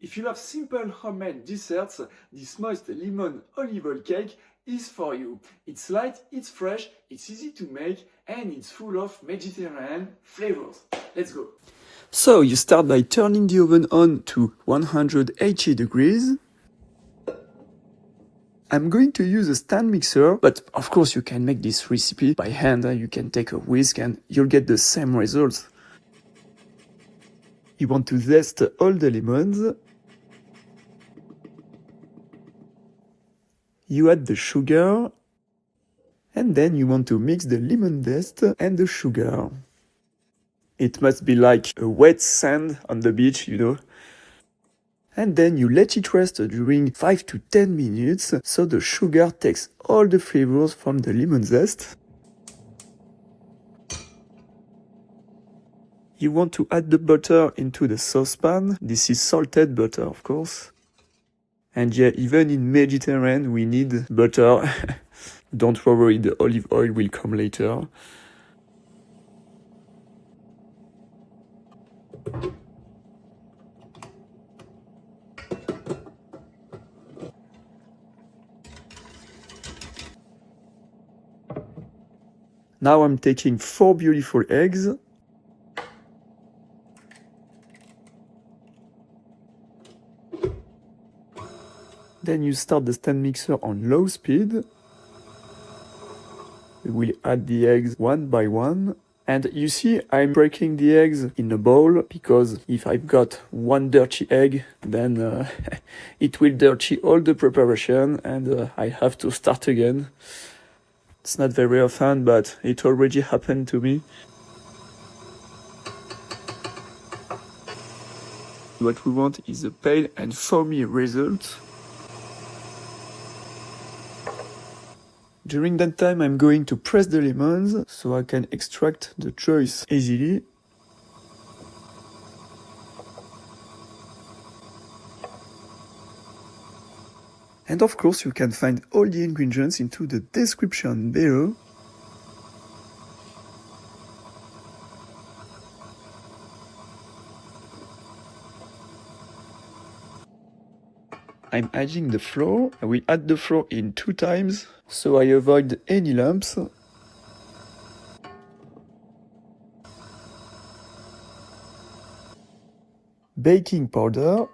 If you love simple homemade desserts, this moist lemon olive oil cake is for you. It's light, it's fresh, it's easy to make, and it's full of Mediterranean flavors. Let's go! So you start by turning the oven on to 180 degrees. I'm going to use a stand mixer, but of course you can make this recipe by hand. You can take a whisk and you'll get the same results. You want to zest all the lemons. You add the sugar, and then you want to mix the lemon zest and the sugar. It must be like a wet sand on the beach, you know. And then you let it rest during 5 to 10 minutes, so the sugar takes all the flavors from the lemon zest. You want to add the butter into the saucepan. This is salted butter, of course. And yeah, even in Mediterranean, we need butter. Don't worry, the olive oil will come later. Now I'm taking 4 beautiful eggs. Then you start the stand mixer on low speed. We will add the eggs one by one. And you see, I'm breaking the eggs in a bowl because if I've got one dirty egg, then it will dirty all the preparation and I have to start again. It's not very often, but it already happened to me. What we want is a pale and foamy result. During that time, I'm going to press the lemons so I can extract the juice easily. And of course, you can find all the ingredients into the description below. I'm adding the flour. I will add the flour in 2 times, so I avoid any lumps. Baking powder.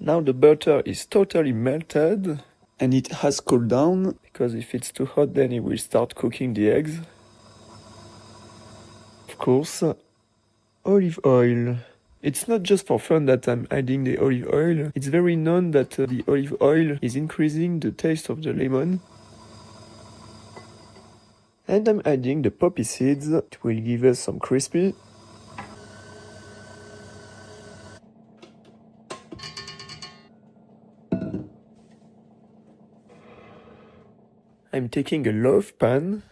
Now the butter is totally melted and it has cooled down, because if it's too hot then it will start cooking the eggs. Of course, olive oil. It's not just for fun that I'm adding the olive oil. It's very known that the olive oil is increasing the taste of the lemon. And I'm adding the poppy seeds. It will give us some crispy. I'm taking a loaf pan.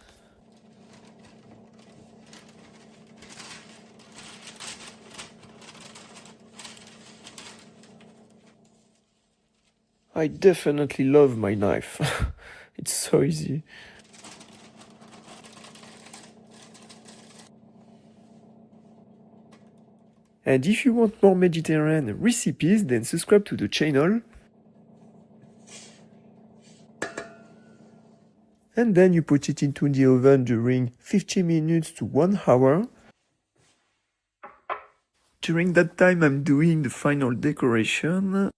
I definitely love my knife. It's so easy. And if you want more Mediterranean recipes, then subscribe to the channel. And then you put it into the oven during 50 minutes to 1 hour. During that time, I'm doing the final decoration.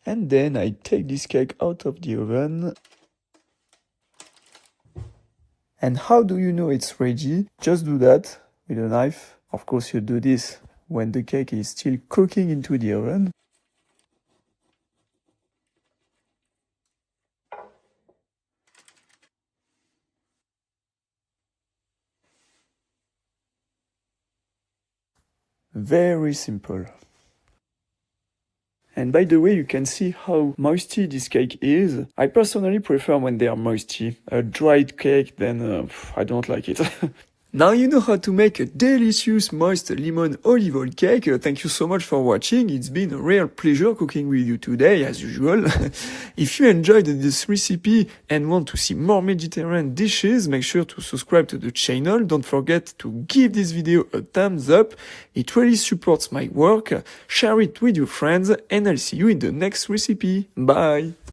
And then I take this cake out of the oven. And how do you know it's ready? Just do that with a knife. Of course, you do this when the cake is still cooking into the oven. Very simple. And by the way, you can see how moisty this cake is. I personally prefer when they are moisty. A dried cake, then I don't like it. Now you know how to make a delicious moist lemon olive oil cake. Thank you so much for watching. It's been a real pleasure cooking with you today, as usual. If you enjoyed this recipe and want to see more Mediterranean dishes, make sure to subscribe to the channel. Don't forget to give this video a thumbs up. It really supports my work. Share it with your friends, and I'll see you in the next recipe. Bye!